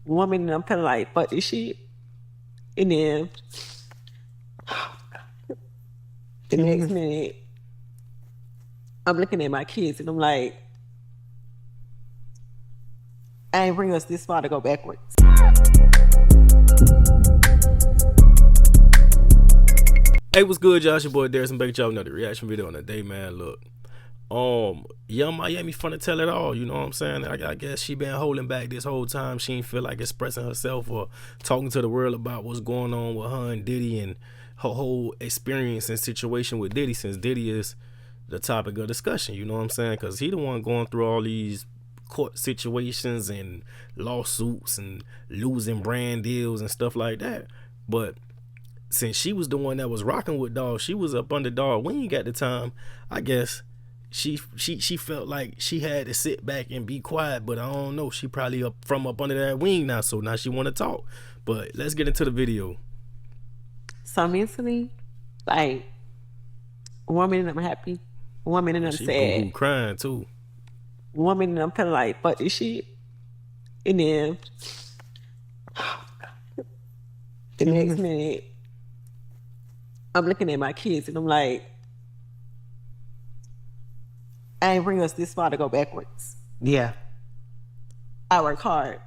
woman and I'm feeling like, fuck this shit. And then the next minute, I'm looking at my kids and I'm like, I ain't bring us this far to go backwards. Hey, what's good, y'all? It's your boy Darius. I'm back with y'all another reaction video on the day, man. Look, Young Miami fun to tell it all. You know what I'm saying? I guess she been holding back this whole time. She ain't feel like expressing herself or talking to the world about what's going on with her and Diddy and her whole experience and situation with Diddy, since Diddy is the topic of discussion. You know what I'm saying? Because he the one going through all these court situations and lawsuits and losing brand deals and stuff like that. But since she was the one that was rocking with Dog, she was up under Dog. We ain't got the time. I guess she felt like she had to sit back and be quiet, but I don't know. She probably up under that wing now, so now she want to talk. But let's get into the video. So mentally, like, 1 minute I'm happy, 1 minute I'm sad, crying too. 1 minute I'm feeling like, fuck this shit. And then the next minute, I'm looking at my kids and I'm like, I ain't bring us this far to go backwards. Yeah. I work hard.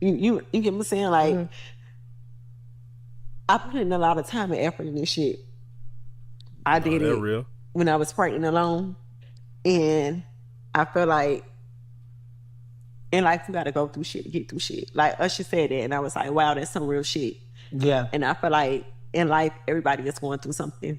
You get what I'm saying? Like, I put in a lot of time and effort in this shit. I did it real. When I was pregnant alone. And I feel like in life you gotta go through shit to get through shit. Like Usher said that and I was like, wow, that's some real shit. Yeah. And I feel like in life, everybody is going through something.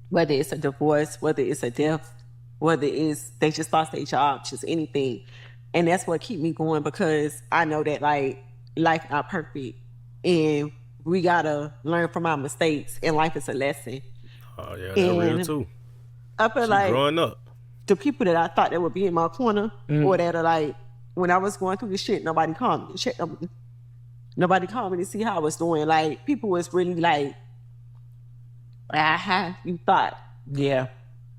Whether it's a divorce, whether it's a death, whether it's they just lost their job, just anything. And that's what keep me going, because I know that like life not perfect. And we gotta learn from our mistakes, and life is a lesson. Oh yeah, that's real too. I feel like growing up, the people that I thought that would be in my corner, or that are like, when I was going through this shit, nobody called me. Nobody called me to see how I was doing. Like, people was really like, you thought. Yeah.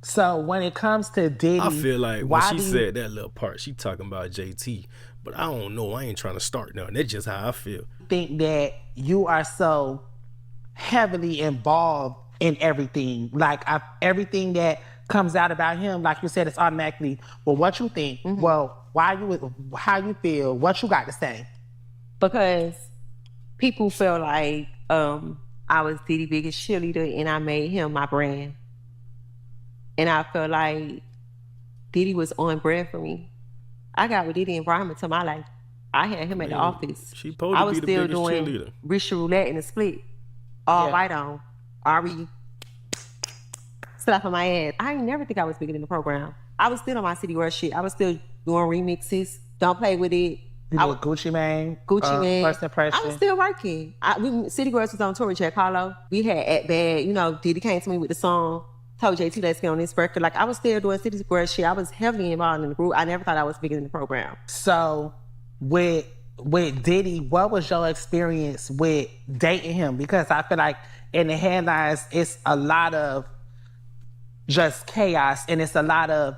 So when it comes to Diddy, I feel like when she said that little part, she talking about JT. But I don't know. I ain't trying to start now. That's just how I feel. Think that you are so heavily involved in everything. Like, everything that comes out about him, like you said, it's automatically, well, what you think? Well, how you feel? What you got to say? Because people feel like I was Diddy's biggest cheerleader and I made him my brand. And I feel like Diddy was on brand for me. I got with Diddy environment to my life. I had him at the office. I was still doing cheerleader. Rich roulette in the split. All right on. Ari slapping my ass. I ain't never think I was bigger than the program. I was still on my City Girl shit. I was still doing remixes. Don't play with it. I was Gucci Mane. Mane. First Impression. I was still working. City Girls was on tour with Jack Harlow. We had At Bad. You know, Diddy came to me with the song. Told JT, let's get on this record. Like, I was still doing City Girls shit. I was heavily involved in the group. I never thought I was bigger than the program. So with Diddy, what was your experience with dating him? Because I feel like in the headlines, it's a lot of just chaos and it's a lot of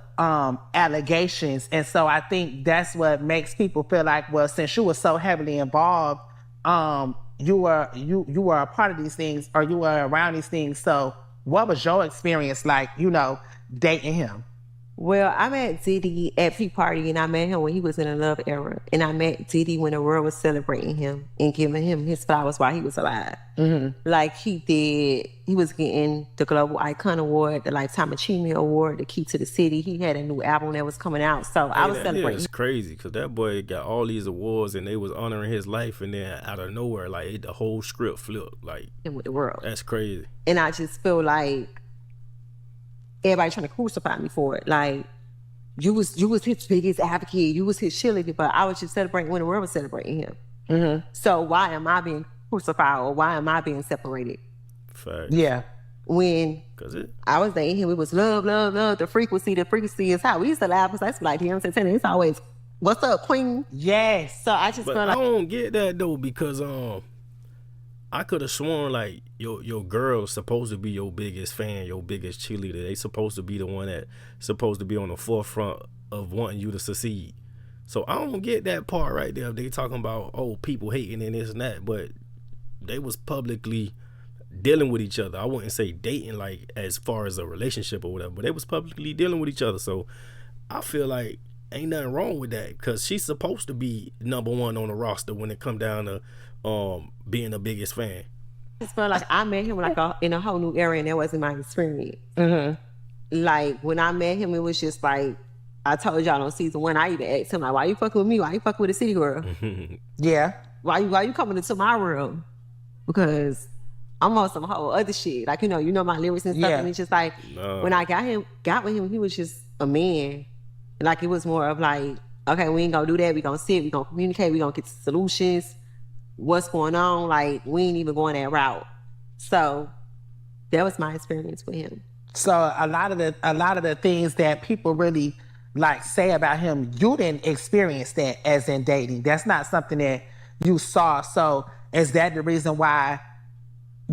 allegations. And so I think that's what makes people feel like, well, since you were so heavily involved, you were a part of these things, or you were around these things. So what was your experience like, dating him? Well, I met Diddy at Peak Party, and I met him when he was in a love era. And I met Diddy when the world was celebrating him and giving him his flowers while he was alive. Like he was getting the Global Icon Award, the Lifetime Achievement Award, the Key to the City. He had a new album that was coming out. So I was celebrating. It's crazy, because that boy got all these awards and they was honoring his life, and then out of nowhere, like, the whole script flipped. Like, with the world. That's crazy. And I just feel like everybody trying to crucify me for it. Like, you was his biggest advocate, you was his cheerleader, but I was just celebrating when the world was celebrating him. So why am I being crucified, or why am I being separated? Fact. Yeah. When I was dating him, it was love, love, love. The frequency is how we used to laugh, because that's like him saying, it's always, what's up, queen? Yes. So I just feel like, I don't get that though, because I could have sworn like your girl's supposed to be your biggest fan, your biggest cheerleader. They supposed to be the one that supposed to be on the forefront of wanting you to succeed. So I don't get that part right there. They talking about people hating and this and that, but they was publicly dealing with each other. I wouldn't say dating like as far as a relationship or whatever, but they was publicly dealing with each other. So I feel like ain't nothing wrong with that, because she's supposed to be number one on the roster when it come down to being the biggest fan. I just felt like I met him like in a whole new era, and that wasn't my experience. Like when I met him, it was just like I told y'all on season 1. I even asked him like, "Why you fucking with me? Why you fucking with a city girl? Yeah. Why you coming into my world? Because I'm on some whole other shit. Like you know my lyrics and stuff." Yeah. And it's just like when I got with him, he was just a man. Like it was more of like, okay, we ain't gonna do that. We gonna sit. We gonna communicate. We gonna get solutions. What's going on? Like we ain't even going that route. So that was my experience with him. So a lot of the things that people really like say about him, you didn't experience that as in dating. That's not something that you saw. So is that the reason why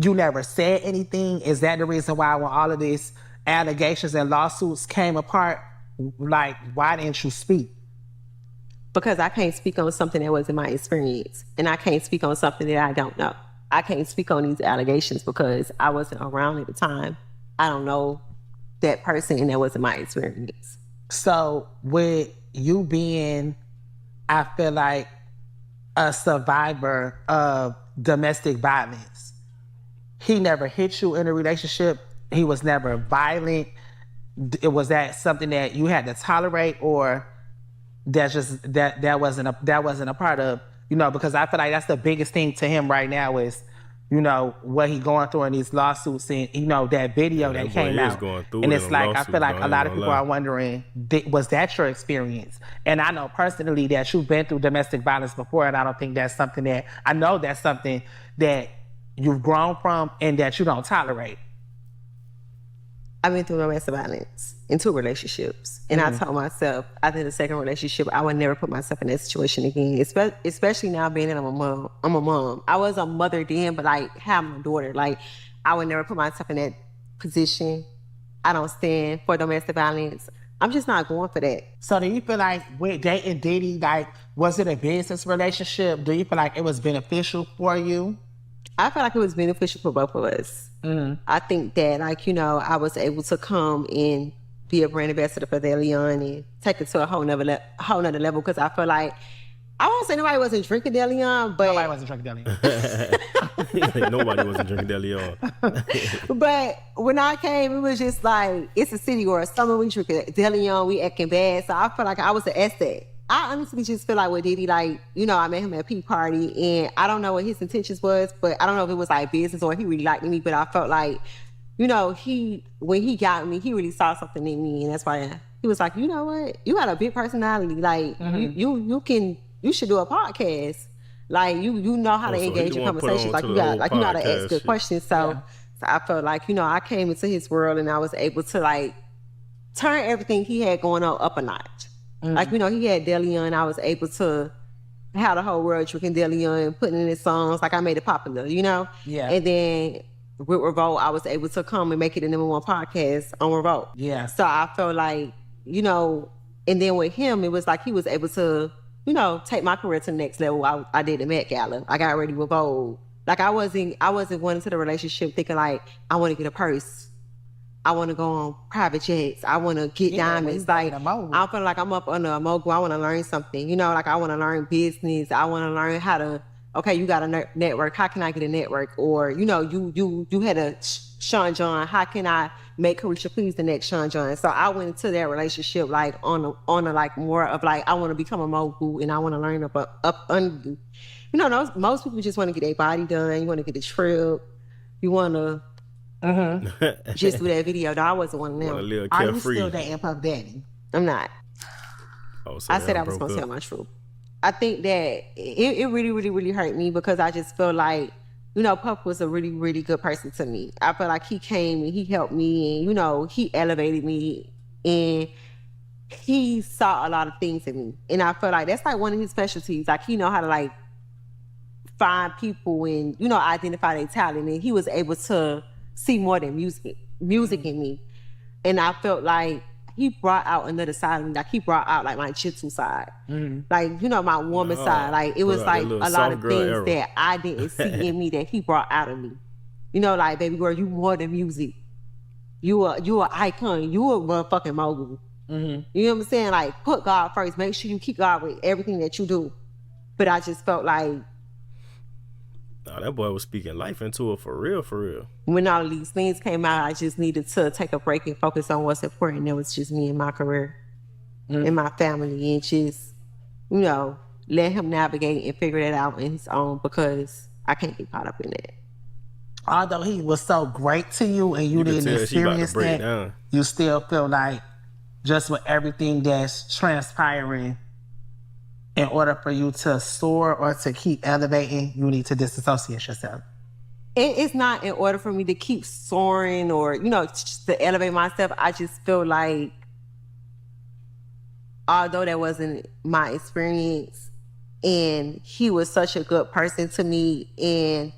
you never said anything? Is that the reason why when all of these allegations and lawsuits came apart, like why didn't you speak? Because I can't speak on something that wasn't my experience, and I can't speak on something that I don't know. I can't speak on these allegations because I wasn't around at the time. I don't know that person, and that wasn't my experience. So with you being, I feel like, a survivor of domestic violence, he never hit you in a relationship. He was never violent. Was that something that you had to tolerate, or that wasn't a part of, because I feel like that's the biggest thing to him right now is, what he going through in these lawsuits and, that video that came out. And it's like, I feel like a lot of people are wondering, was that your experience? And I know personally that you've been through domestic violence before, and I don't think that's something that, I know that's something that you've grown from and that you don't tolerate. I've been through domestic violence in 2 relationships. And I told myself after the second relationship, I would never put myself in that situation again, especially now being that I'm a mom. I was a mother then, but like having a daughter, like I would never put myself in that position. I don't stand for domestic violence. I'm just not going for that. So do you feel like with dating Diddy, like, was it a business relationship? Do you feel like it was beneficial for you? I feel like it was beneficial for both of us. I think that, I was able to come and be a brand ambassador for DeLeon and take it to a whole nother level, because I feel like, I won't say nobody wasn't drinking DeLeon, but... Nobody wasn't drinking DeLeon. Nobody wasn't drinking DeLeon. But when I came, it was just like, it's a city or a summer, we drinking DeLeon, we acting bad. So I feel like I was an asset. I honestly just feel like with Diddy, I met him at a P party, and I don't know what his intentions was, but I don't know if it was like business or he really liked me, but I felt like, when he got me, he really saw something in me, and that's why he was like, you know what, you got a big personality, like you should do a podcast, like you know how to engage in conversations, like you know how to ask good questions. So I felt like, I came into his world and I was able to turn everything he had going on up a notch. Like, he had DeLeon. I was able to have the whole world drinking DeLeon, putting in his songs. Like, I made it popular, Yeah. And then with Revolt, I was able to come and make it the #1 podcast on Revolt. Yeah. So I felt like, and then with him, it was like he was able to, take my career to the next level. I did the Met Gala. I got ready with Vogue. Like, I wasn't going into the relationship thinking like, I want to get a purse. I want to go on private jets. I want to get diamonds. Like, I feel like I'm up under a mogul. I want to learn something. Like I want to learn business. I want to learn how to. Okay, you got a network. How can I get a network? Or you had a Sean John. How can I make Carisha Please the next Sean John? So I went into that relationship on a more of I want to become a mogul and I want to learn up under. Most people just want to get their body done. You want to get a trip. You want to. Just do that video. No, I wasn't one of them. Are you still dating Puff Daddy? I'm not. So I said I was going to tell my truth. I think that it really, really, really hurt me because I just feel like, Puff was a really, really good person to me. I feel like he came and he helped me and, he elevated me and he saw a lot of things in me. And I feel like that's one of his specialties. Like, he know how to find people and, identify their talent. And he was able to see more than music in me. And I felt like he brought out another side of me. Like he brought out like my jitsu side, like my woman side. Like it was like a lot of things that I didn't see in me that he brought out of me. Like baby girl, you more than music. You a icon. You a motherfucking mogul. You know what I'm saying? Like put God first. Make sure you keep God with everything that you do. But I just felt like, that boy was speaking life into it for real. When all of these things came out, I just needed to take a break and focus on what's important. It was just me and my career and my family, and just, let him navigate and figure that out on his own, because I can't get caught up in it. Although he was so great to you and you didn't experience that, you still feel like just with everything that's transpiring, in order for you to soar or to keep elevating, you need to disassociate yourself. It's not in order for me to keep soaring or, just to elevate myself. I just feel like, although that wasn't my experience, and he was such a good person to me, and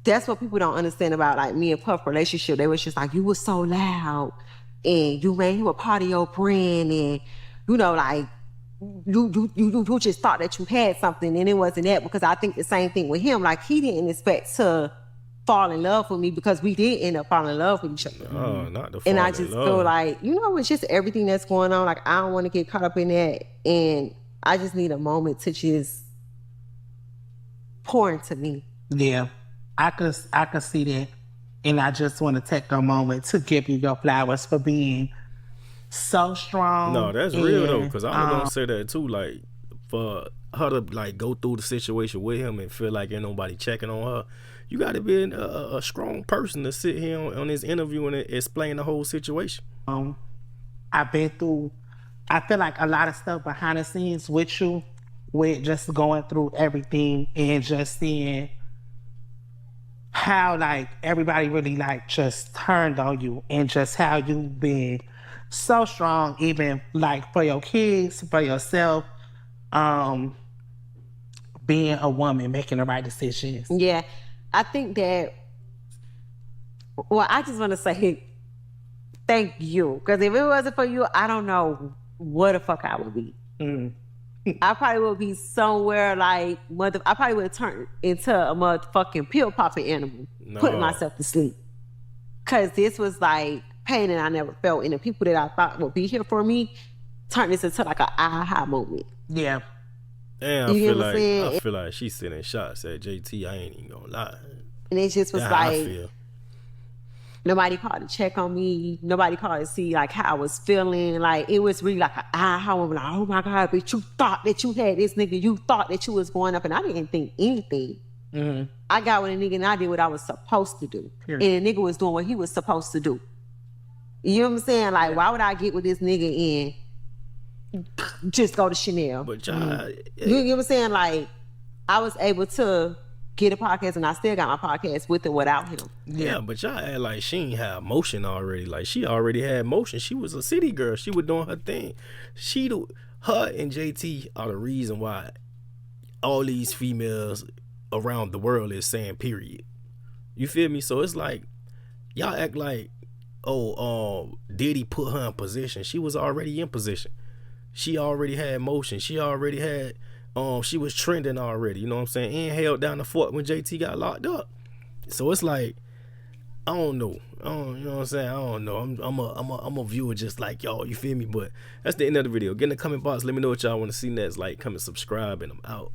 that's what people don't understand about like me and Puff relationship. They was just like, you was so loud, and you made him a part of your brand, and like you just thought that you had something, and it wasn't that. Because I think the same thing with him. Like he didn't expect to fall in love with me, because we did end up falling in love with each other. Oh, not the fall and I just feel like, it's just everything that's going on. Like I don't want to get caught up in that, and I just need a moment to just pour into me. Yeah, I could see that. And I just want to take a moment to give you your flowers for being so strong. No, that's real though, because I'm gonna say that too. Like for her to like go through the situation with him and feel like ain't nobody checking on her, you got to be a strong person to sit here on this interview and explain the whole situation. I've been through, I feel like a lot of stuff behind the scenes with you, with just going through everything and just seeing how like everybody really like just turned on you, and just how you've been so strong, even like for your kids, for yourself, being a woman, making the right decisions. Yeah, I think that, well, I just want to say thank you, because if it wasn't for you, I don't know where the fuck I would be. I probably would be somewhere like I probably would have turned into a motherfucking pill popping animal, putting myself to sleep. Cause this was like pain that I never felt, and the people that I thought would be here for me turned this into like an aha moment. Yeah. And I feel like she's sending shots at JT. I ain't even gonna lie. And it just was like, nobody called to check on me. Nobody called to see like how I was feeling. Like it was really like an aha moment. Like, oh my God, bitch, you thought that you had this nigga. You thought that you was going up, and I didn't think anything. I got with a nigga and I did what I was supposed to do. And the nigga was doing what he was supposed to do. You know what I'm saying? Like, why would I get with this nigga and just go to Chanel? But you know what I'm saying? Like, I was able to get a podcast, and I still got my podcast with and without him. Yeah, but y'all act like she ain't had motion already. Like she already had motion. She was a city girl. She was doing her thing. Her and JT are the reason why all these females around the world is saying period. You feel me? So it's like y'all act like, Diddy put her in position. She was already in position. She already had motion. She already had she was trending already, you know what I'm saying? And held down the fort when JT got locked up. So it's like, I don't know. You know what I'm saying? I don't know. I'm a viewer just like y'all, you feel me? But that's the end of the video. Get in the comment box. Let me know what y'all want to see next. Like, comment, subscribe, and I'm out.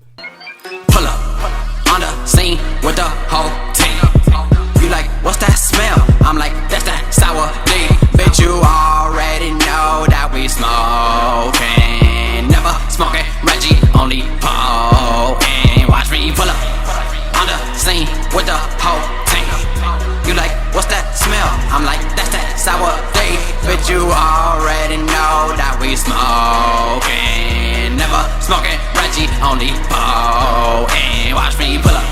Pull up on the scene with the whole team. You like, what's that smell? I'm like, that's that sour D. Bitch, you already know that we smoking. Never smoking, Reggie, only and watch me pull up on the scene with the whole team. You like, what's that smell? I'm like, that's that sour D. Bitch, you already know that we smoking. Never smoking, Reggie, only and watch me pull up.